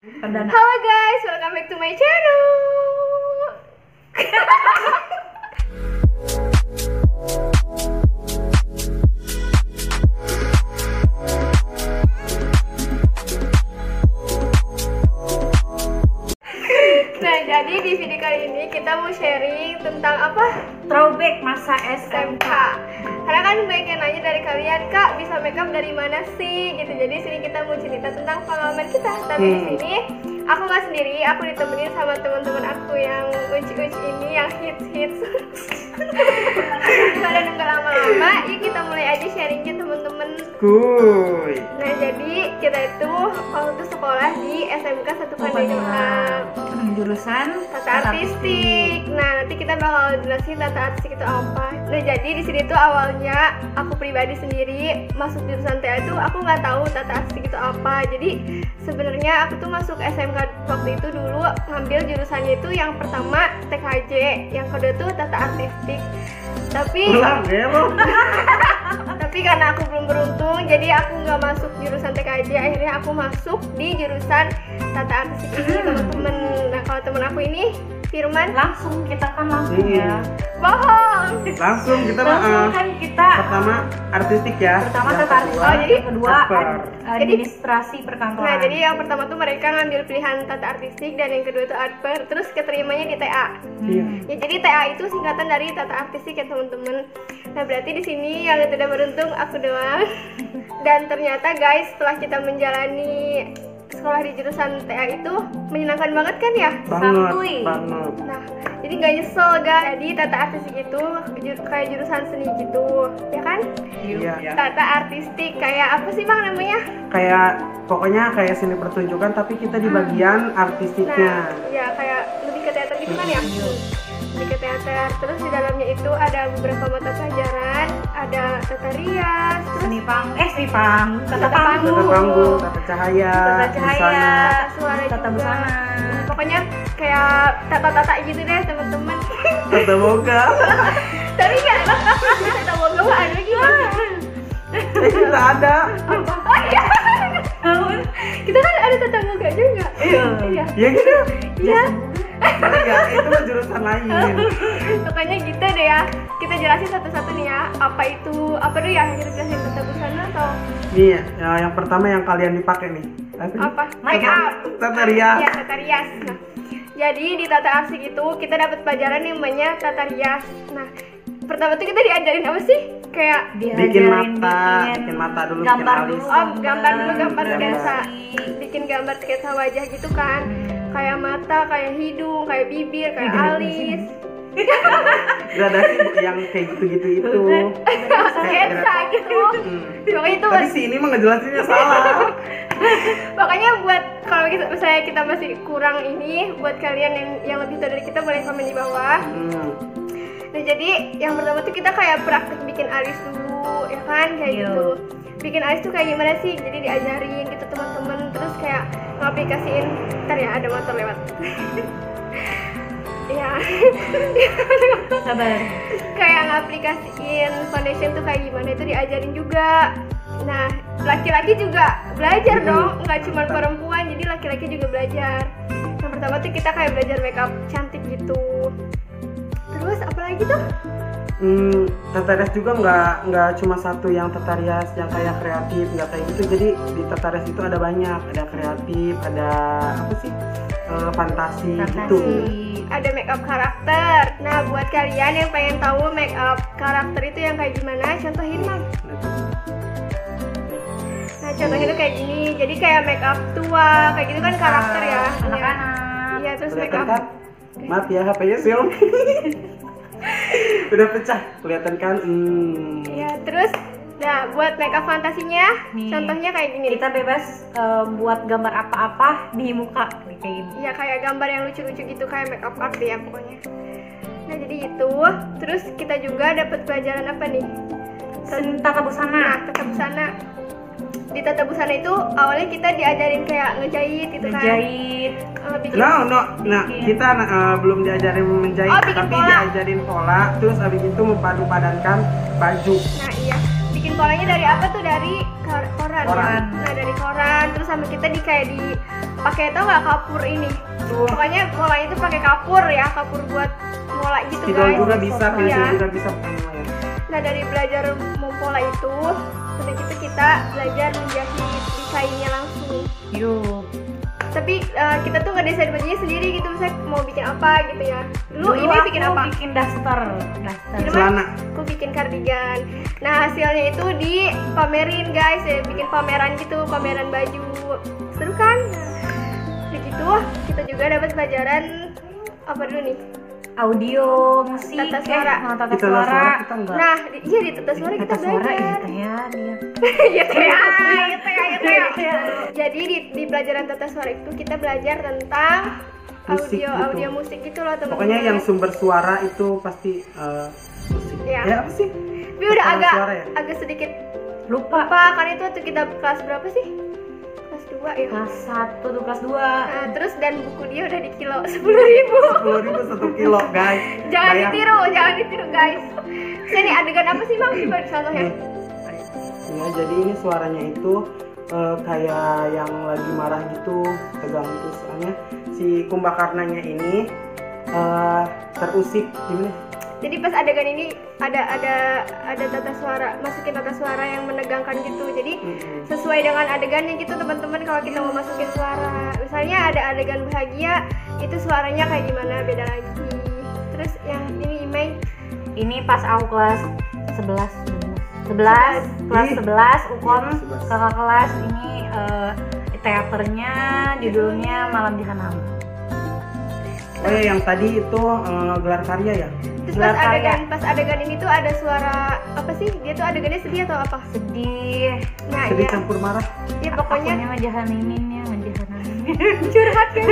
Perdana. Halo guys, welcome back to my channel. Nah, jadi di video kali ini kita mau sharing tentang apa? Throwback masa SMK. Karena kan banyak yang nanya dari kalian, Kak, bisa makeup dari mana sih? Gitu. Jadi sini kita mau cerita tentang pengalaman kita. Tapi di sini aku nggak sendiri, aku ditemenin sama teman-teman aku yang uci-uci ini, yang hits. Pada nunggu lama-lama, yuk kita mulai aja sharingnya teman-teman. Kuy. Nah, jadi kita itu waktu sekolah di SMK 1 Pandeglang. Jurusan Tata artistik. Nah, nanti kita bakal jelasin tata artistik itu apa. Nah, jadi di sini tuh awalnya aku pribadi sendiri masuk jurusan TA itu aku nggak tahu tata artistik itu apa. Jadi sebenarnya aku tuh masuk SMK waktu itu dulu ngambil jurusannya itu yang pertama TKJ, yang kedua tuh tata artistik. Tapi karena aku belum beruntung, jadi aku nggak masuk jurusan TKJ. Akhirnya aku masuk di jurusan tata artistik ini, teman-teman. Nah, kalau teman aku ini Firman, langsung ya. bohong. Langsung kita kan kita pertama artistik ya. Pertama Yang tata artistik, kedua, jadi yang kedua administrasi perkantoran. Nah, jadi yang pertama tuh mereka ngambil pilihan tata artistik dan yang kedua itu artper, terus keterimanya di TA. Iya. Ya, jadi TA itu singkatan dari tata artistik ya teman-teman. Nah, berarti di sini yang tidak beruntung aku doang. Dan ternyata guys, setelah kita menjalani sekolah di jurusan TA itu menyenangkan banget kan ya? Santuy. Banget. Nah, jadi nggak nyesel guys. Jadi tata artistik itu kayak jurusan seni gitu, ya kan? Iya. Tata artistik kayak apa sih bang namanya? Kayak pokoknya kayak seni pertunjukan tapi kita di bagian artistiknya. Nah, ya kayak lebih ke teater gitu kan ya? Lebih ke teater. Terus di dalamnya itu ada beberapa mata pelajaran, ada tata rias, terus Seni panggung, tata Tata panggung, Tata panggung, tata cahaya, tata cahaya, tata suara tata juga. busana. Pokoknya kayak tata-tata gitu deh teman-teman. tata boga. Tapi kan tata boga mah ada gimana? Kita ada. Oh iya. Kita kan ada tata boga juga. Iya. Ya gitu. Iya. Enggak, itu mah jurusan lain. Pokoknya gitu deh ya. Kita jelasin satu-satu nih ya. Apa dulu ya? Kita jelasin tata busana atau Nih, ya, yang pertama yang kalian dipakai nih. apa? Make up. Tata rias. Ya, tata rias. Nah, jadi di tata arsik itu kita dapat pelajaran yang namanya tata rias. Nah, pertama tuh kita diajarin apa sih? Kayak Bikin mata dulu, gambar bikin alis. dulu. gambar Gambar. sketsa. Bikin gambar sketsa wajah gitu kan. Kayak mata, kayak hidung, kayak bibir, kayak alis. Gradasi yang kayak gitu-gitu itu. Sketsa gitu. Pokoknya itu Tapi si ini mah ngejelasinnya salah. Makanya buat kalau misalnya kita masih kurang ini, buat kalian yang lebih tahu dari kita boleh komen di bawah. Nah, jadi yang pertama tuh kita kayak praktek bikin alis dulu, ya kan, kayak gitu. Bikin alis tuh kayak gimana sih? Jadi diajarin gitu teman-teman, terus kayak ngaplikasiin. Ntar ya, ada motor lewat. Ya. Sabar. Kayak ngaplikasiin foundation tuh kayak gimana itu diajarin juga. Nah, laki-laki juga belajar dong, nggak cuma perempuan, jadi laki-laki juga belajar. Yang pertama tuh kita kayak belajar makeup cantik gitu. Terus apa lagi tuh? Tata rias juga nggak cuma satu yang tata rias yang kayak kreatif, nggak kayak gitu. Jadi di tata rias itu ada banyak, ada kreatif, ada apa sih, fantasi gitu. Ada makeup karakter. Nah, buat kalian yang pengen tahu makeup karakter itu yang kayak gimana, contohin Mam. Nah, contohnya tuh kayak gini. Jadi kayak makeup tua, kayak gitu kan karakter ya. Anak-anak. Iya, terus Kelihatan makeup. kan? Maaf ya, HP-nya Xiaomi. Udah pecah, kelihatan kan? Ya, terus nah buat makeup fantasinya Nih. contohnya kayak gini. Kita bebas buat gambar apa-apa di muka kayak gini. Ya kayak gambar yang lucu-lucu gitu, kayak makeup art ya pokoknya. Nah, jadi itu. Terus kita juga dapat pelajaran apa nih? Seni tata busana. Nah, tata busana. Di tata busana itu awalnya kita diajarin kayak ngejahit gitu kan. Ngejahit. Bikin Nah, kita belum diajarin menjahit, Oh, bikin tapi pola. diajarin pola, terus habis itu mempadu-padankan baju. Nah, iya. Bikin polanya dari apa tuh? Dari koran. Koran. Nah, dari koran terus sama kita kayak pakai, tau nggak kapur ini? Pokoknya molanya itu pakai kapur ya, kapur buat mola gitu spidol guys. juga bisa, pensil Iya. juga bisa pakai mola ya. Nah dari belajar mempola itu, udah gitu kita belajar menjahit desainnya langsung. Yuk. Tapi kita tuh ngedesain bajunya sendiri gitu, misalnya mau bikin apa gitu ya. Dulu ini aku bikin apa? bikin daster. Gimana? Celana. Aku bikin kardigan. Nah hasilnya itu dipamerin guys ya, bikin pameran gitu, pameran baju. Seru kan? Begitu kita juga dapat pelajaran apa dulu nih? Audio, musik, Tata suara. tata Kita suara. suara kita enggak. Nah iya di tata suara kita Tata suara belajar. iya teh ya dia. Iya teh ya, iya teh ya, iya teh ya. Jadi di pelajaran tata suara itu kita belajar tentang Musik gitu. audio musik gitu loh teman-teman. Pokoknya yang sumber suara itu pasti musik. Iya. Ya apa sih? Tapi udah Rekaman agak suara ya? agak sedikit Lupa. lupa kan itu waktu kita kelas berapa sih? Kelas 2 ya. Kelas 1 tuh kelas 2. Nah, terus dan buku dia udah di kilo 10.000. 10.000 1 kilo guys. Jangan Bayang. ditiru guys. Sini adegan apa sih Bang? Coba contohnya. Ya, jadi ini suaranya itu kayak yang lagi marah gitu, tegang gitu. Soalnya si Kumbakarnanya ini terusik gimana? Jadi pas adegan ini ada tata suara, masukin tata suara yang menegangkan gitu. Jadi sesuai dengan adegannya gitu teman-teman kalau kita mau masukin suara. Misalnya ada adegan bahagia, itu suaranya kayak gimana beda lagi. Terus yang ini Imei, Ini pas aku kelas 11 kelas 11 Ukom 11. kakak kelas ini teaternya judulnya Malam Jahanam. Oh ya, yang tadi itu gelar karya ya? terus Gelar pas adegan ini tuh ada suara apa sih? Dia tuh adegannya sedih atau apa? Sedih. Nah, Sedih iya. campur marah. Ya pokoknya Akunya mah jahanimin ya, menjahanamin. curhat kan.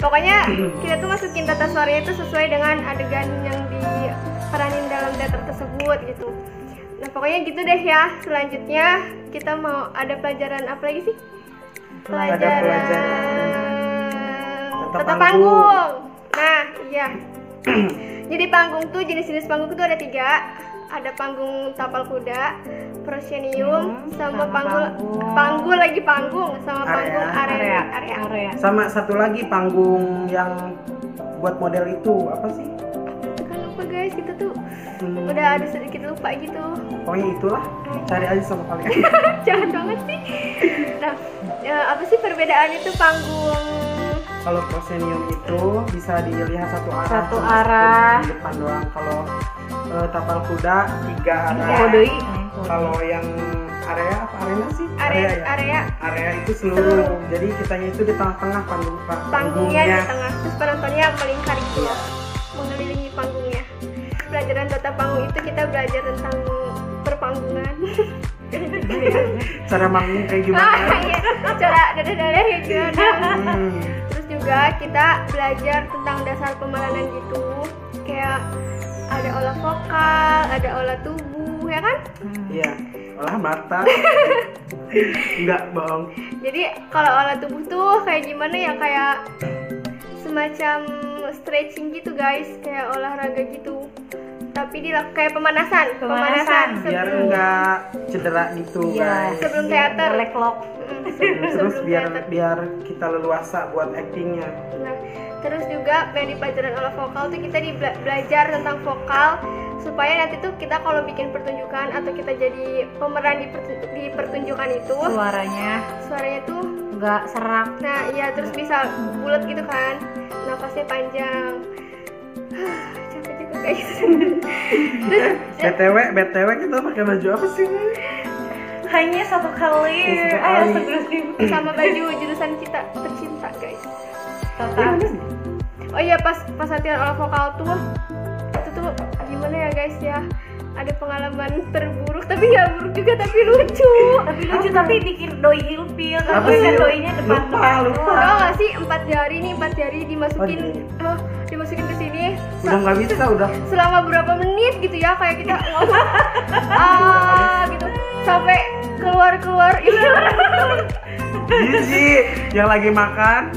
Pokoknya kita tuh masukin tata suaranya itu sesuai dengan adegan yang diperanin dalam teater tersebut gitu. Nah pokoknya gitu deh ya. Selanjutnya kita mau ada pelajaran apa lagi sih? pelajaran Tata tata panggung. Nah iya. Jadi panggung tuh jenis-jenis panggung itu ada 3. Ada panggung tapal kuda, proscenium, sama panggul lagi panggung, sama panggung area. Sama satu lagi panggung yang buat model itu apa sih? Kan lupa guys, kita tuh udah ada sedikit lupa gitu. Pokoknya itulah, cari aja sama kalian. Jahat banget sih. Nah, apa sih perbedaan itu panggung? Kalau proscenium itu bisa dilihat satu arah, Satu cuma arah. di depan doang. Kalau tapal kuda 3 arah. Kodoi. Kalau yang area apa arena sih? Area Area itu seluruh. Jadi kitanya itu di tengah-tengah panggungnya di tengah, terus penontonnya melingkar gitu loh, mengelilingi panggungnya. Pelajaran tata panggung itu kita belajar tentang perpanggungan. Cara manggung kayak gimana? Iya, cara dada-dada kayak gimana. Hmm. Terus juga kita belajar tentang dasar pemeranan gitu, kayak ada olah vokal, ada olah tubuh, ya kan? Iya, olah mata. Enggak bohong. Jadi kalau olah tubuh tuh kayak gimana ya, kayak semacam stretching gitu guys, kayak olahraga gitu. Tapi kayak pemanasan Biar enggak cedera gitu guys. Sebelum teater. Leklok. Terus Sebelum biar teater. biar kita leluasa buat actingnya. Nah, terus juga di pelajaran olah vokal tuh kita belajar tentang vokal supaya nanti tuh kita kalau bikin pertunjukan atau kita jadi pemeran di pertunjukan itu Suaranya tuh nggak serak. nah iya terus bisa bulat gitu kan, nafasnya panjang. Capek juga guys. Terus BTW kita pakai baju apa sih? Hanya satu kali. Satu kali. sama baju jurusan kita tercinta guys. Total. Oh iya pas latihan olah vokal tuh itu tuh gimana ya guys ya, ada pengalaman terburuk tapi nggak buruk juga tapi lucu. Tapi dikir doi ilfil. Apa Tapi sih? kan doinya depan. Lupa. Tau gak sih 4 jari nih, 4 jari dimasukin dimasukin ke sini Udah nggak bisa udah. selama berapa menit gitu ya, kayak kita ngomong gitu sampai keluar itu. Gizi yang lagi makan.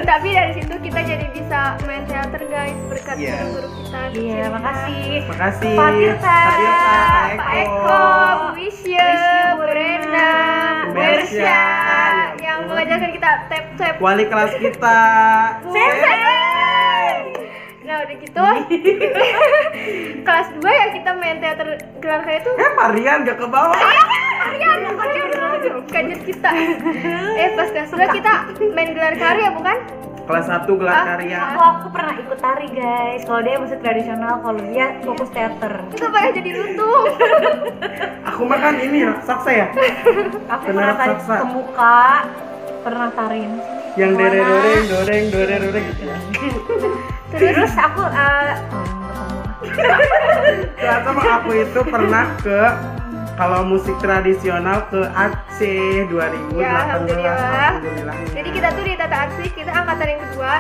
Tapi dari situ kita jadi bisa main teater guys berkat guru kita. Iya, makasih. Makasih. Pak Tirta, Pak Eko, Bu Wisya, Bu Rena, Bu Ersya yang mulai mengajarkan kita tap. Wali kelas kita. Nah udah gitu kelas 2 ya kita main teater gelar karya itu. Marian gak ke bawah. Kaget kita. Pas kelas 2 kita main gelar karya bukan? Kelas 1 gelar karya. Aku pernah ikut tari guys. Kalau dia musik tradisional, kalau dia fokus teater. Itu banyak jadi lutung. Aku makan ini raksasa ya. Aku Benar, pernah tari Saksa. ke muka, pernah tariin. Yang doreng. Terus aku Ternyata sama aku itu pernah ke kalau musik tradisional ke Aceh 2018. Ya, alhamdulillah. Alhamdulillah. Jadi kita tuh di Tata Aksi kita angkatan yang kedua,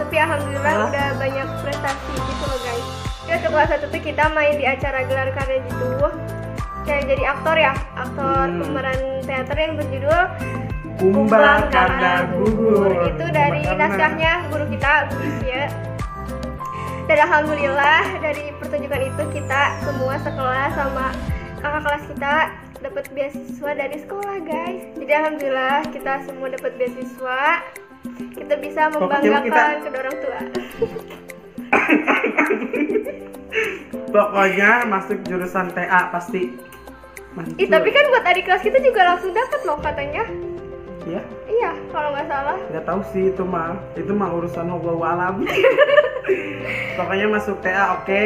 tapi alhamdulillah udah banyak prestasi gitu loh guys. Ya untuk kelas 1 tuh kita main di acara gelar karya gitu. Kayak jadi aktor ya, aktor pemeran teater yang berjudul Kumbang karena gugur. Itu dari naskahnya guru kita, Guru Isya. Dan alhamdulillah dari pertunjukan itu kita semua sekelas sama kakak kelas kita dapat beasiswa dari sekolah guys. Jadi alhamdulillah kita semua dapat beasiswa. Kita bisa membanggakan kedua orang tua. Pokoknya masuk jurusan TA pasti manjur. Tapi kan buat adik kelas kita juga langsung dapat loh katanya. Ya? Iya, kalau nggak salah. Nggak tahu sih itu mah urusan Allah alam. Pokoknya masuk TA oke.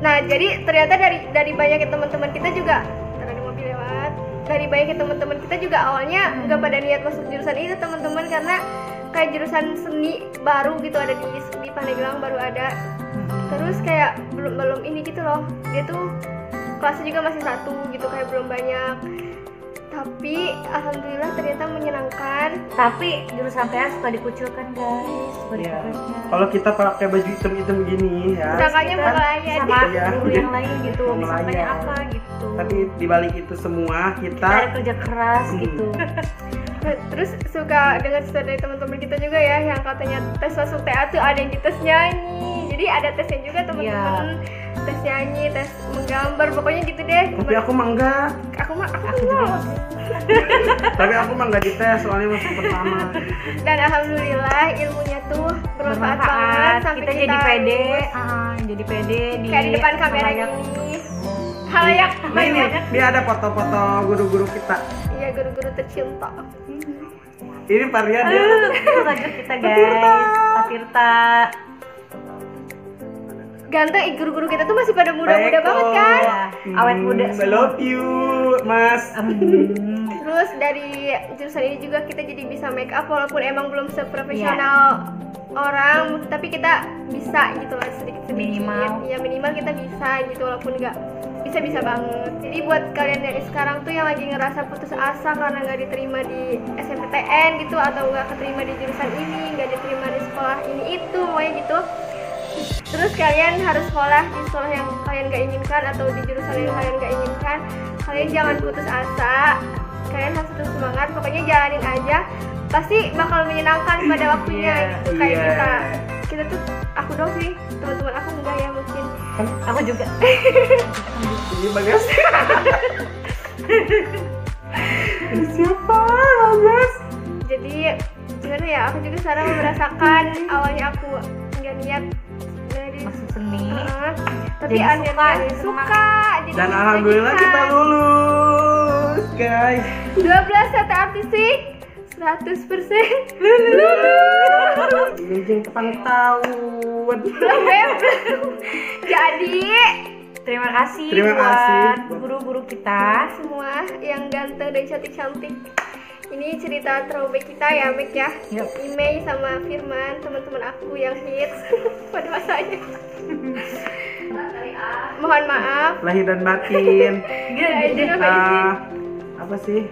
Nah jadi ternyata dari banyak teman-teman kita juga ada mobil lewat. Dari banyak teman-teman kita juga awalnya nggak pada niat masuk jurusan itu teman-teman, karena kayak jurusan seni baru gitu ada di Pandeglang baru ada. Terus kayak belum ini gitu loh. Dia tuh kelasnya juga masih 1 gitu, kayak belum banyak. Tapi alhamdulillah ternyata menyenangkan. Tapi jurusan TA suka dikucilkan guys, suka Ya. dikucilkan. Kalau kita pakai baju hitam-hitam gini ya. Sangkanya mau melayani. Sama Iya. guru yang lain gitu, Mau misalnya melayani. apa gitu. Tapi dibalik itu semua kita ada kerja keras gitu. Terus suka dengar cerita dari teman-teman kita juga ya yang katanya tes masuk TA tuh ada yang di tes nyanyi. Jadi ada tesnya juga teman-teman. Tes nyanyi, tes menggambar, pokoknya gitu deh. Tapi aku mah enggak. Aku juga. Tapi aku mah enggak dites soalnya masuk pertama. Dan alhamdulillah ilmunya tuh bermanfaat banget sampai kita jadi pede, lulus. jadi pede di Kayak di depan kamera halayak. ini. Halayak. Nah ini dia ada foto-foto guru-guru kita. Iya, guru-guru tercinta. Ini Parian ya. Lanjut kita guys, Pak Tirta. Ganteng, guru-guru kita tuh masih pada muda-muda banget kan. Awet muda I love you, Mas. Terus dari jurusan ini juga kita jadi bisa make up walaupun emang belum seprofesional orang, tapi kita bisa gitu lah sedikit-sedikit. Minimal. Ya minimal kita bisa gitu walaupun nggak bisa banget. Jadi buat kalian dari sekarang tuh yang lagi ngerasa putus asa karena nggak diterima di SNMPTN gitu atau nggak keterima di jurusan ini, nggak diterima di sekolah ini itu, pokoknya gitu. Terus kalian harus sekolah di sekolah yang kalian gak inginkan atau di jurusan yang kalian gak inginkan. Kalian jangan putus asa. Kalian harus terus semangat. Pokoknya jalanin aja. Pasti bakal menyenangkan pada waktunya gitu. Kayak kita tuh, aku dong sih. Teman-teman aku enggak ya mungkin. Aku juga. Ini Bagas. Ini siapa, Bagas? Jadi gimana ya? Aku juga sekarang merasakan awalnya aku nggak niat dari Masuk seni. tapi Jadi akhirnya suka, suka. Jadi Dan alhamdulillah kita lulus, guys. 12 satu artistik 100% Ini pengetahuan. Jadi Terima kasih Terima kasih buat guru-guru kita. semua yang ganteng dan cantik-cantik. Ini cerita throwback kita ya, Mek ya. Yuk. Imei sama Firman, teman-teman aku yang hits pada masanya. Mohon maaf. Lahir dan batin. Apa sih?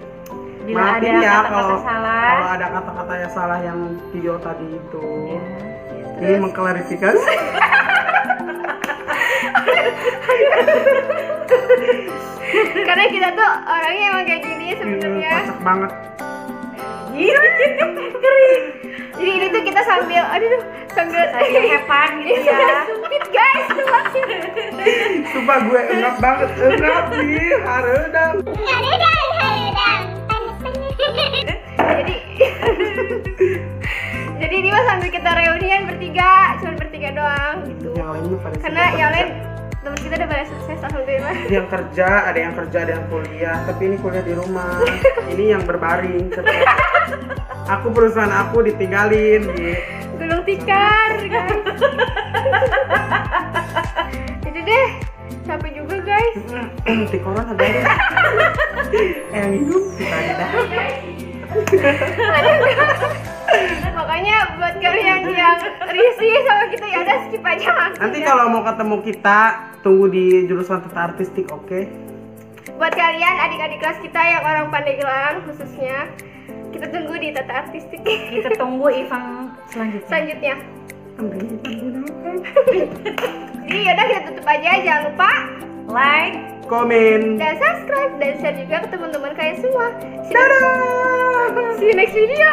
Bila Maafin ada ya kata-kata salah. kalau ada kata-kata yang salah yang video tadi itu. Ya. Ini mengklarifikasi. Karena kita tuh orangnya emang kayak gini sebenarnya. Kocak banget. Jadi ini tuh kita sambil sambil Hepan gitu ya. Sumpit guys. Sumpah gue engap banget, engap nih, haredang. Jadi Jadi ini mah sambil kita reunian bertiga, cuma bertiga doang gitu. Yang lainnya pada Karena sibuk yang kerja. lain teman kita udah pada sukses alhamdulillah. Yang kerja, ada yang kuliah, tapi ini kuliah di rumah. Ini yang berbaring. Aku perusahaan aku ditinggalin, gitu. Gulung tikar, guys. Jadi deh, capek juga guys. Di koran ada yang hidup kita dah. Makanya buat kalian yang risih sama kita ya udah skip aja langsung. Nanti ya. kalau mau ketemu kita, tunggu di jurusan tata artistik, oke? Buat kalian adik-adik kelas kita yang orang Pandeglang khususnya, kita tunggu di tata artistik. Kita tunggu event selanjutnya. Selanjutnya. Jadi yaudah kita tutup aja, jangan lupa Like. Komen. dan subscribe dan share juga ke teman-teman kalian semua. Dadah. See you next video.